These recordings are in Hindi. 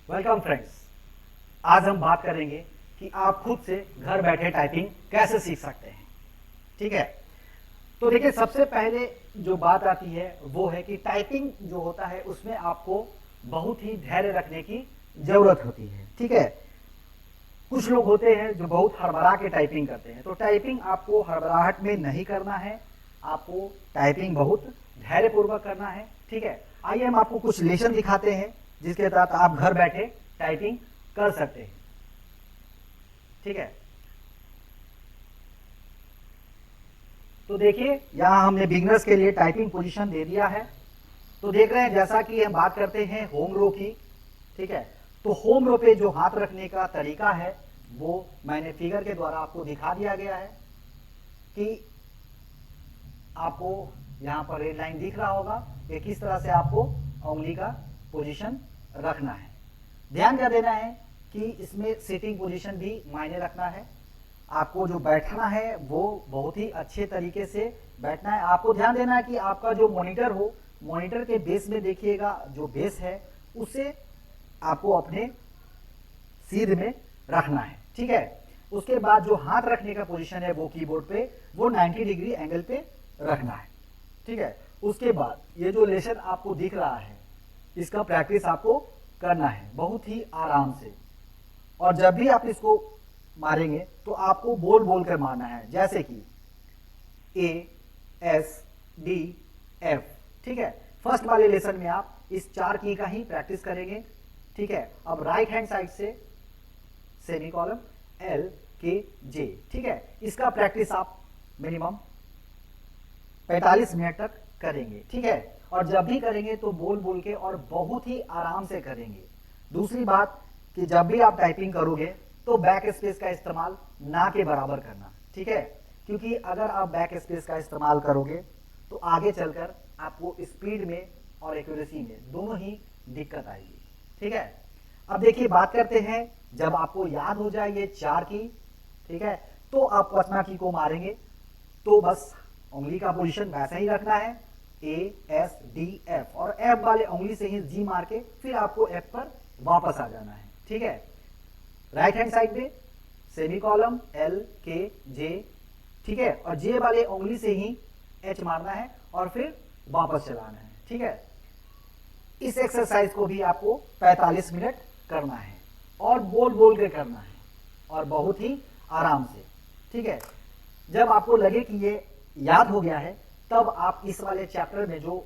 Welcome friends. आज हम बात करेंगे कि आप खुद से घर बैठे टाइपिंग कैसे सीख सकते हैं। ठीक है, तो देखिए सबसे पहले जो बात आती है वो है कि टाइपिंग जो होता है उसमें आपको बहुत ही धैर्य रखने की जरूरत होती है। ठीक है, कुछ लोग होते हैं जो बहुत हड़बड़ा के टाइपिंग करते हैं, तो टाइपिंग आपको हड़बड़ाहट में नहीं करना है, आपको टाइपिंग बहुत धैर्यपूर्वक करना है। ठीक है, आइए हम आपको कुछ लेसन दिखाते हैं जिसके तहत आप घर बैठे टाइपिंग कर सकते हैं। ठीक है, तो देखिए यहां हमने बिगनर्स के लिए टाइपिंग पोजीशन दे दिया है। तो देख रहे हैं जैसा कि हम बात करते हैं होम रो की। ठीक है, तो होम रो पे जो हाथ रखने का तरीका है वो मैंने फिगर के द्वारा आपको दिखा दिया गया है कि आपको यहां पर रेड लाइन दिख रहा होगा कि किस तरह से आपको उंगली का पोजीशन रखना है। ध्यान क्या देना है कि इसमें सिटिंग पोजीशन भी मायने रखना है। आपको जो बैठना है वो बहुत ही अच्छे तरीके से बैठना है। आपको ध्यान देना है कि आपका जो मॉनिटर हो, मॉनिटर के बेस में देखिएगा, जो बेस है उसे आपको अपने सिर में रखना है। ठीक है, उसके बाद जो हाथ रखने का पोजीशन है वो कीबोर्ड पे वो 90 डिग्री एंगल पे रखना है। ठीक है, उसके बाद ये जो लेसन आपको दिख रहा है इसका प्रैक्टिस आपको करना है बहुत ही आराम से। और जब भी आप इसको मारेंगे तो आपको बोल बोल कर मारना है, जैसे कि A S D F। ठीक है, फर्स्ट वाले लेसन में आप इस 4 की का ही प्रैक्टिस करेंगे। ठीक है, अब राइट हैंड साइड से सेमीकोलन LKJ। ठीक है, इसका प्रैक्टिस आप मिनिमम 45 मिनट तक करेंगे। ठीक है, और जब भी करेंगे तो बोल बोल के और बहुत ही आराम से करेंगे। दूसरी बात कि जब भी आप टाइपिंग करोगे तो बैक स्पेस का इस्तेमाल ना के बराबर करना। ठीक है, क्योंकि अगर आप बैक स्पेस का इस्तेमाल करोगे तो आगे चलकर आपको स्पीड में और एक्यूरेसी में दोनों ही दिक्कत आएगी। ठीक है, अब देखिए बात करते हैं जब आपको याद हो जाए ये 4 की। ठीक है, तो आप पटना की को मारेंगे तो बस उंगली का पोजीशन वैसा ही रखना है ASDF, और F वाले उंगली से ही जी मार के फिर आपको F पर वापस आ जाना है। ठीक है, राइट हैंड साइड पे सेमीकोलन LKJ। ठीक है, और J वाले उंगली से ही H मारना है और फिर वापस चलाना है। ठीक है, इस एक्सरसाइज को भी आपको 45 मिनट करना है और बोल बोल के करना है और बहुत ही आराम से। ठीक है, जब आपको लगे कि ये याद हो गया है तब आप इस वाले चैप्टर में जो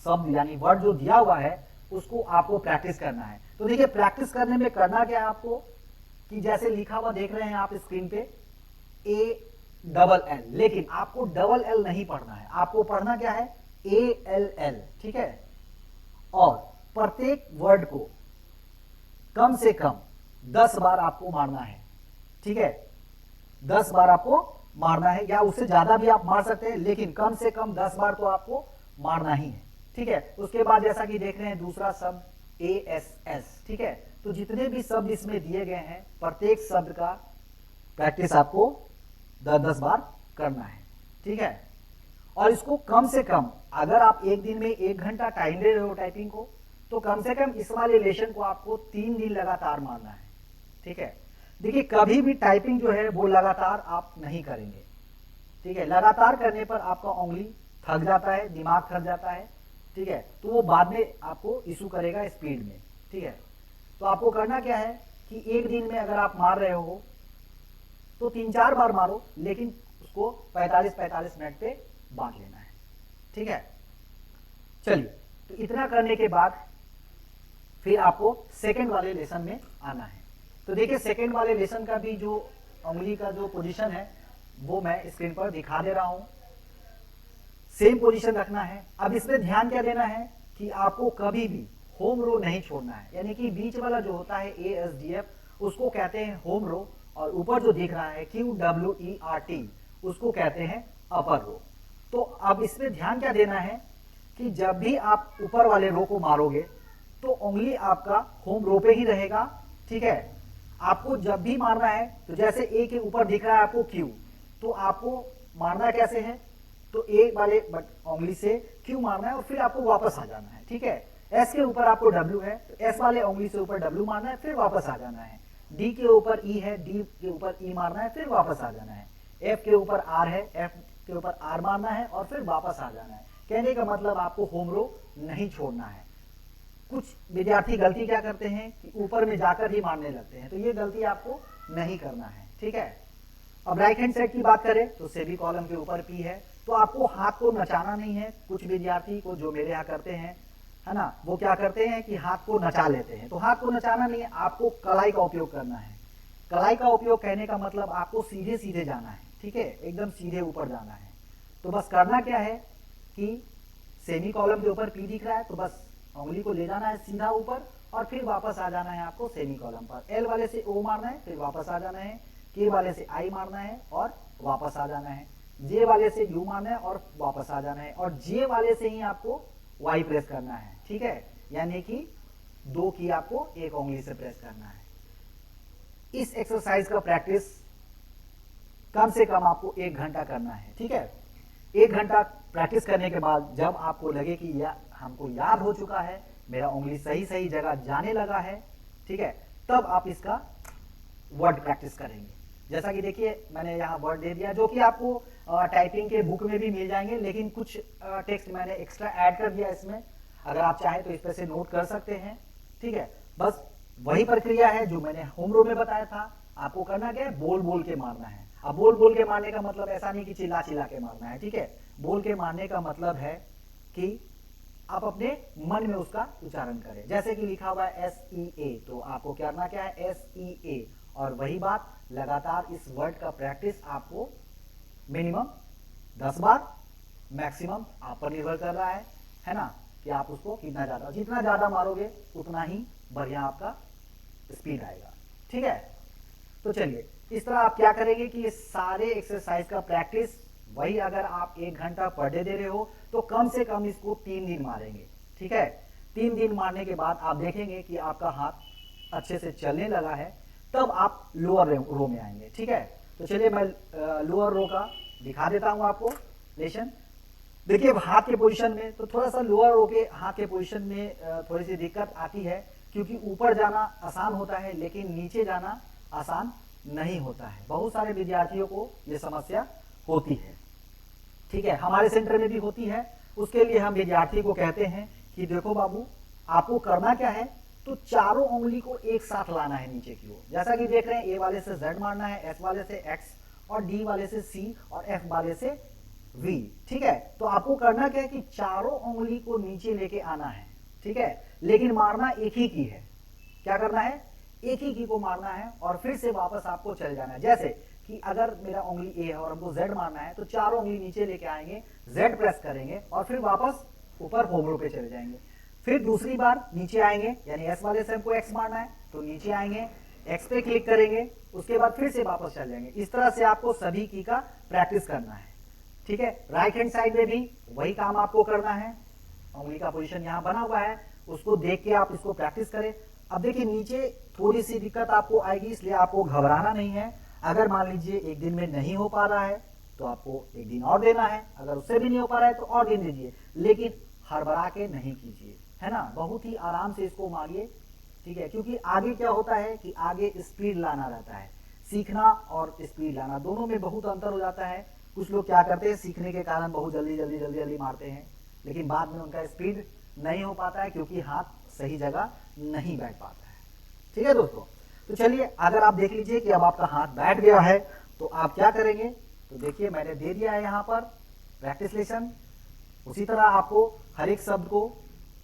शब्द यानी वर्ड जो दिया हुआ है उसको आपको प्रैक्टिस करना है। तो देखिए प्रैक्टिस करने में करना क्या है आपको कि जैसे लिखा हुआ देख रहे हैं आप स्क्रीन पे ALL, लेकिन आपको डबल L नहीं पढ़ना है, आपको पढ़ना क्या है ALL। ठीक है, और प्रत्येक वर्ड को कम से कम 10 बार आपको मारना है। ठीक है, 10 बार आपको मारना है, या उससे ज्यादा भी आप मार सकते हैं, लेकिन कम से कम 10 बार तो आपको मारना ही है। ठीक है, उसके बाद जैसा कि देख रहे हैं दूसरा शब्द ASS। ठीक है, तो जितने भी शब्द इसमें दिए गए हैं प्रत्येक शब्द का प्रैक्टिस आपको 10-10 बार करना है। ठीक है, और इसको कम से कम अगर आप एक दिन में 1 घंटा टाइम दे रहे हो टाइपिंग को तो कम से कम इस वाले लेसन को आपको 3 दिन लगातार मारना है। ठीक है, देखिए कभी भी टाइपिंग जो है वो लगातार आप नहीं करेंगे। ठीक है, लगातार करने पर आपका उंगली थक जाता है, दिमाग थक जाता है। ठीक है, तो वो बाद में आपको इशू करेगा स्पीड में। ठीक है, तो आपको करना क्या है कि एक दिन में अगर आप मार रहे हो तो 3-4 बार मारो, लेकिन उसको 45-45 मिनट पे बांट लेना है। ठीक है, चलिए तो इतना करने के बाद फिर आपको सेकंड वाले लेसन में आना है। तो देखिए सेकंड वाले लेसन का भी जो उंगली का जो पोजीशन है वो मैं स्क्रीन पर दिखा दे रहा हूं। सेम पोजीशन रखना है। अब इसमें ध्यान क्या देना है कि आपको कभी भी होम रो नहीं छोड़ना है, यानी कि बीच वाला जो होता है ASDF उसको कहते हैं होम रो, और ऊपर जो दिख रहा है QWERT उसको कहते हैं अपर रो। तो अब इसमें ध्यान क्या देना है कि जब भी आप ऊपर वाले रो को मारोगे तो उंगली आपका होम रो पे ही रहेगा। ठीक है, आपको जब भी मारना है तो जैसे A के ऊपर दिख रहा है आपको Q, तो आपको मारना कैसे है तो A वाले उंगली से Q मारना है और फिर आपको वापस आ जाना है। ठीक है, एस के ऊपर आपको डब्ल्यू है, तो एस वाले उंगली से ऊपर डब्ल्यू मारना है, फिर वापस आ जाना है। डी के ऊपर ई है, डी के ऊपर ई मारना है, फिर वापस आ जाना है। एफ के ऊपर आर है, एफ के ऊपर आर मारना है और फिर वापस आ जाना है। कहने का मतलब आपको होम रो नहीं छोड़ना है। कुछ विद्यार्थी गलती क्या करते हैं कि ऊपर में जाकर ही मारने लगते हैं, तो ये गलती आपको नहीं करना है, ठीक है। अब राइट हैंड साइड की बात करें तो सेमी कॉलम के ऊपर पी है, तो आपको हाथ को नचाना नहीं है। कुछ विद्यार्थी को जो मेरे यहाँ करते हैं, है ना, वो क्या करते हैं कि हाथ को नचा लेते हैं। तो हाथ को नचाना नहीं है, आपको कलाई का उपयोग करना है। कलाई का उपयोग कहने का मतलब आपको सीधे सीधे जाना है, ठीक है, एकदम सीधे ऊपर जाना है। तो बस करना क्या है कि सेमी कॉलम के ऊपर पी दिख रहा है, तो बस उंगली को ले जाना है सीधा ऊपर और फिर वापस आ जाना है आपको सेमी कॉलम पर। एल वाले से ओ मारना है, फिर वापस आ जाना है। के वाले से आई मारना है और वापस आ जाना है। जे वाले से यू मारना है और वापस आ जाना है। और जे वाले से ही आपको वाई प्रेस करना है, ठीक है, यानी कि 2 की आपको एक उंगली से प्रेस करना है। इस एक्सरसाइज का प्रैक्टिस कम से कम आपको 1 घंटा करना है, ठीक है। 1 घंटा प्रैक्टिस करने के बाद जब आपको लगे कि हमको याद हो चुका है, मेरा उंगली सही सही जगह जाने लगा है, ठीक है, तब आप इसका वर्ड प्रैक्टिस करेंगे। जैसा कि देखिए मैंने यहाँ वर्ड दे दिया, जो कि आपको टाइपिंग के बुक में भी मिल जाएंगे, लेकिन कुछ टेक्स्ट मैंने एक्स्ट्रा ऐड कर दिया इसमें। अगर आप चाहें तो इस पर से नोट कर सकते हैं, ठीक है। बस वही प्रक्रिया है जो मैंने होम रो में बताया था। आपको करना क्या है, बोल बोल के मारना है। अब बोल बोल के मारने का मतलब ऐसा नहीं कि चिल्ला चिल्ला के मारना है, ठीक है। बोल के मारने का मतलब है कि आप अपने मन में उसका उच्चारण करें। जैसे कि लिखा हुआ है SEA, तो आपको करना क्या है, SEA। और वही बात, लगातार इस वर्ड का प्रैक्टिस आपको मिनिमम 10 बार, मैक्सिमम आप पर निर्भर कर रहा है ना, कि आप उसको कितना ज्यादा, जितना ज्यादा मारोगे उतना ही बढ़िया आपका स्पीड आएगा, ठीक है। तो चलिए, इस तरह आप क्या करेंगे कि ये सारे एक्सरसाइज का प्रैक्टिस, वही अगर आप 1 घंटा पर डे दे रहे हो तो कम से कम इसको 3 दिन मारेंगे, ठीक है। 3 दिन मारने के बाद आप देखेंगे कि आपका हाथ अच्छे से चलने लगा है, तब आप लोअर रो में आएंगे, ठीक है। तो चलिए मैं लोअर रो का दिखा देता हूं आपको लेशन। देखिए हाथ के पोजीशन में तो थोड़ा सा लोअर रो के हाथ के पोजीशन में थोड़ी सी दिक्कत आती है, क्योंकि ऊपर जाना आसान होता है लेकिन नीचे जाना आसान नहीं होता है। बहुत सारे विद्यार्थियों को यह समस्या होती है, ठीक है, हमारे सेंटर में भी होती है। उसके लिए हम विद्यार्थी को कहते हैं कि देखो बाबू, आपको करना क्या है, तो चारों उंगली को एक साथ लाना है नीचे की ओर। जैसा कि देख रहे हैं, ए वाले से Z मारना है, S वाले से X और D वाले से C और F वाले से V, ठीक है। तो आपको करना क्या है कि चारों उंगली को नीचे लेके आना है, ठीक है, लेकिन मारना एक ही की है। क्या करना है, एक ही की को मारना है और फिर से वापस आपको चले जाना है। जैसे कि अगर मेरा उंगली ए है और हमको Z मारना है, तो चारों उंगली नीचे लेके आएंगे, Z प्रेस करेंगे और फिर वापस ऊपर होम रो पे चले जाएंगे। फिर दूसरी बार नीचे आएंगे, यानी S वाले से हमको X मारना है, तो नीचे आएंगे, X पे क्लिक करेंगे, उसके बाद फिर से वापस चल जाएंगे। इस तरह से आपको सभी की का प्रैक्टिस करना है, ठीक है। राइट हैंड साइड में भी वही काम आपको करना है। उंगली का पोजीशन यहाँ बना हुआ है, उसको देख के आप इसको प्रैक्टिस करें। अब देखिए नीचे थोड़ी सी दिक्कत आपको आएगी, इसलिए आपको घबराना नहीं है। अगर मान लीजिए 1 दिन में नहीं हो पा रहा है तो आपको 1 दिन और देना है, अगर उससे भी नहीं हो पा रहा है तो और दिन दीजिए, लेकिन हड़बड़ा के नहीं कीजिए, है ना। बहुत ही आराम से इसको मारिए, ठीक है, क्योंकि आगे क्या होता है कि आगे स्पीड लाना रहता है। सीखना और स्पीड लाना दोनों में बहुत अंतर हो जाता है। कुछ लोग क्या करते हैं, सीखने के कारण बहुत जल्दी जल्दी जल्दी जल्दी मारते हैं, लेकिन बाद में उनका स्पीड नहीं हो पाता है, क्योंकि हाथ सही जगह नहीं बैठ पाता है, ठीक है दोस्तों। तो चलिए, अगर आप देख लीजिए कि अब आपका हाथ बैठ गया है, तो आप क्या करेंगे, तो देखिए मैंने दे दिया है यहाँ पर प्रैक्टिस लेसन। उसी तरह आपको हर एक शब्द को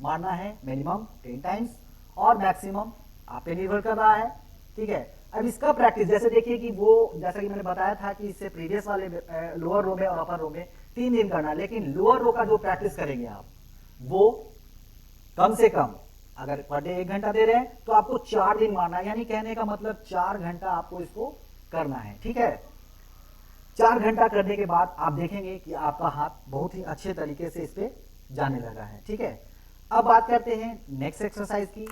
मारना है मिनिमम 10 टाइम्स और मैक्सिमम आप पे निर्भर कर रहा है, ठीक है। अब इसका प्रैक्टिस जैसे देखिए कि वो, जैसा कि मैंने बताया था कि इससे प्रीवियस वाले लोअर रो में और अपर रो में 3 दिन करना, लेकिन लोअर रो का जो प्रैक्टिस करेंगे आप, वो कम से कम अगर पर डे 1 घंटा दे रहे हैं तो आपको 4 दिन मारना है, यानी कहने का मतलब 4 घंटा आपको इसको करना है, ठीक है। 4 घंटा करने के बाद आप देखेंगे कि आपका हाथ बहुत ही अच्छे तरीके से इस पे जाने लगा है, ठीक है। अब बात करते हैं नेक्स्ट एक्सरसाइज की।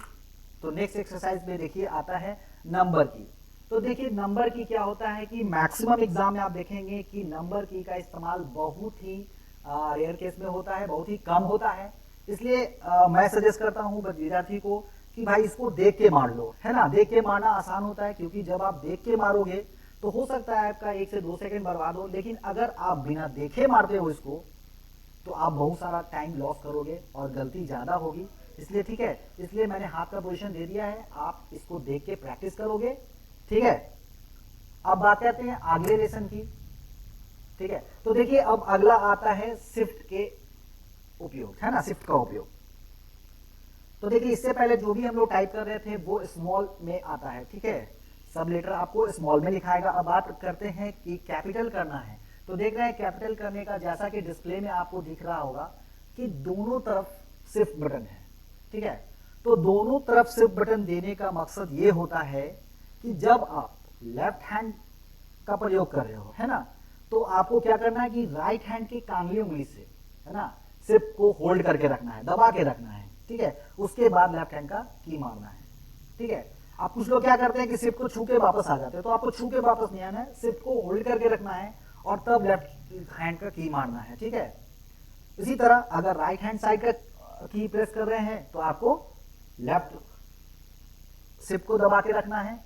तो नेक्स्ट एक्सरसाइज में देखिए आता है नंबर की। तो देखिए नंबर की क्या होता है कि मैक्सिमम एग्जाम में आप देखेंगे कि नंबर की का इस्तेमाल बहुत ही रेयर केस में होता है, बहुत ही कम होता है। इसलिए मैं सजेस्ट करता हूँ विद्यार्थी को कि भाई इसको देख के मार लो, है ना। देख के मारना आसान होता है, क्योंकि जब आप देख के मारोगे तो हो सकता है आपका 1 से 2 सेकंड बर्बाद हो, लेकिन अगर आप बिना देखे मारते हो इसको तो आप बहुत सारा टाइम लॉस करोगे और गलती ज्यादा होगी। इसलिए ठीक है, इसलिए मैंने हाथ का पोजीशन दे दिया है, आप इसको देख के प्रैक्टिस करोगे, ठीक है। अब बात करते हैं अगले लेसन की, ठीक है। तो देखिए अब अगला आता है शिफ्ट के उपयोग, है ना, शिफ्ट का उपयोग। तो देखिए इससे पहले जो भी हम लोग टाइप कर रहे थे वो स्मॉल में आता है, ठीक है। सब लेटर आपको स्मॉल में लिखाएगा। अब बात करते हैं कि कैपिटल करना है, तो देख रहे हैं कैपिटल करने का, जैसा कि डिस्प्ले में आपको दिख रहा होगा कि दोनों तरफ शिफ्ट बटन है, ठीक है। तो दोनों तरफ शिफ्ट बटन देने का मकसद ये होता है कि जब आप लेफ्ट हैंड का प्रयोग कर रहे हो, है ना, तो आपको क्या करना है कि राइट हैंड की कांगली उंगली से, है ना, शिफ्ट को होल्ड करके रखना है, दबा के रखना है, ठीक है। उसके बाद लेफ्ट हैंड का की मारना है, ठीक है। आप कुछ लोग क्या करते हैं कि शिफ्ट को छू के वापस आ जाते हैं, तो आपको छू के वापस नहीं आना है, शिफ्ट को होल्ड करके रखना है और तब लेफ्ट हैंड का की मारना है, ठीक है। इसी तरह अगर राइट हैंड साइड का की प्रेस कर रहे हैं तो आपको लेफ्ट शिफ्ट को दबा के रखना है,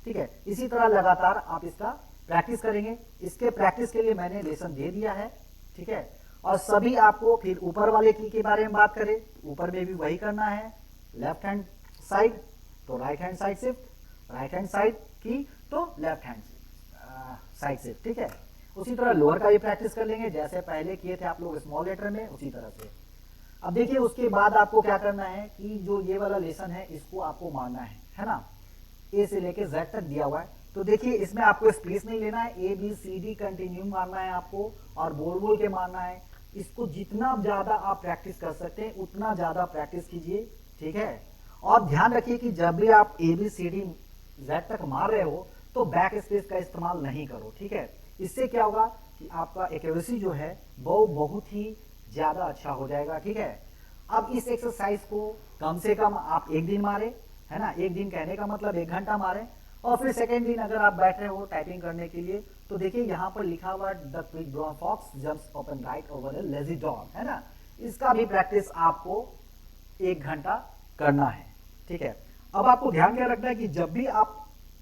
ठीक है। इसी तरह लगातार आप इसका प्रैक्टिस करेंगे। इसके प्रैक्टिस के लिए मैंने लेसन दे दिया है, ठीक है। और सभी आपको फिर ऊपर वाले की के बारे में बात करें, ऊपर में भी वही करना है। लेफ्ट हैंड साइड तो right hand side shift, right hand side की तो लेफ्ट हैंड साइड शिफ्ट, ठीक है। उसी तरह लोअर का भी प्रैक्टिस कर लेंगे, जैसे पहले किए थे आप लोग स्मॉल लेटर में, उसी तरह से। अब देखिए उसके बाद आपको क्या करना है कि जो ये वाला लेसन है इसको आपको मारना है ना। ए से लेके जेड तक दिया हुआ है, तो देखिए इसमें आपको स्पेस नहीं लेना है, A B C D continue मारना है आपको और बोल बोल के मारना है। इसको जितना ज्यादा आप प्रैक्टिस कर सकते हैं उतना ज्यादा प्रैक्टिस कीजिए, ठीक है। और ध्यान रखिए कि जब भी आप A B C D Z तक मार रहे हो तो बैक स्पेस का इस्तेमाल नहीं करो, ठीक है। इससे क्या होगा कि आपका एक्यूरेसी जो है वो बहुत ही ज्यादा अच्छा हो जाएगा, ठीक है। अब इस एक्सरसाइज को कम से कम आप एक दिन मारे, है ना, एक दिन कहने का मतलब 1 घंटा मारे। और फिर सेकेंड दिन अगर आप बैठ रहे हो टाइपिंग करने के लिए तो देखिए यहाँ पर लिखा हुआ the quick brown fox jumps open right over the lazy dog, है ना। इसका भी प्रैक्टिस आपको 1 घंटा करना है, ठीक है। अब आपको ध्यान क्या रखना है कि जब भी आप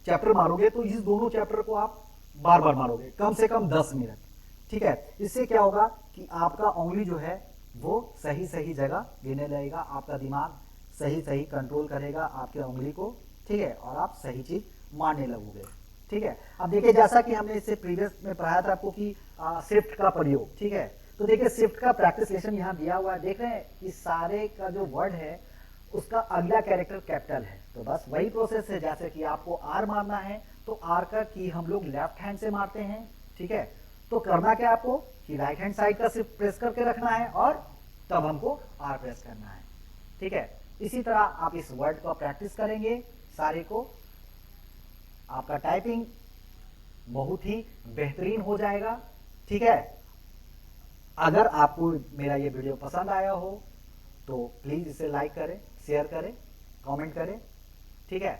चैप्टर मारोगे तो इस दोनों चैप्टर को आप बार बार मारोगे, कम से कम 10 मिनट, ठीक है। इससे क्या होगा कि आपका उंगली जो है वो सही सही जगह गिरने लगेगा, आपका दिमाग सही सही कंट्रोल करेगा आपके उंगली को, ठीक है, और आप सही चीज मारने लगोगे, ठीक है। अब देखिए जैसा कि हमने इससे प्रीवियस में पढ़ाया था आपको कि शिफ्ट का प्रयोग, ठीक है। तो देखिए शिफ्ट का प्रैक्टिस लेसन यहाँ दिया हुआ है, देख रहे हैं इस सारे का जो वर्ड है उसका अगला कैरेक्टर कैपिटल है। तो बस वही प्रोसेस है, जैसे कि आपको आर मारना है तो आर का की हम लोग लेफ्ट हैंड से मारते हैं, ठीक है। तो करना क्या आपको कि राइट हैंड साइड का सिर्फ प्रेस करके रखना है और तब हमको आर प्रेस करना है, ठीक है। इसी तरह आप इस वर्ड को प्रैक्टिस करेंगे सारे को, आपका टाइपिंग बहुत ही बेहतरीन हो जाएगा, ठीक है। अगर आपको मेरा ये वीडियो पसंद आया हो तो प्लीज इसे लाइक करें, शेयर करें, कमेंट करें, ठीक है।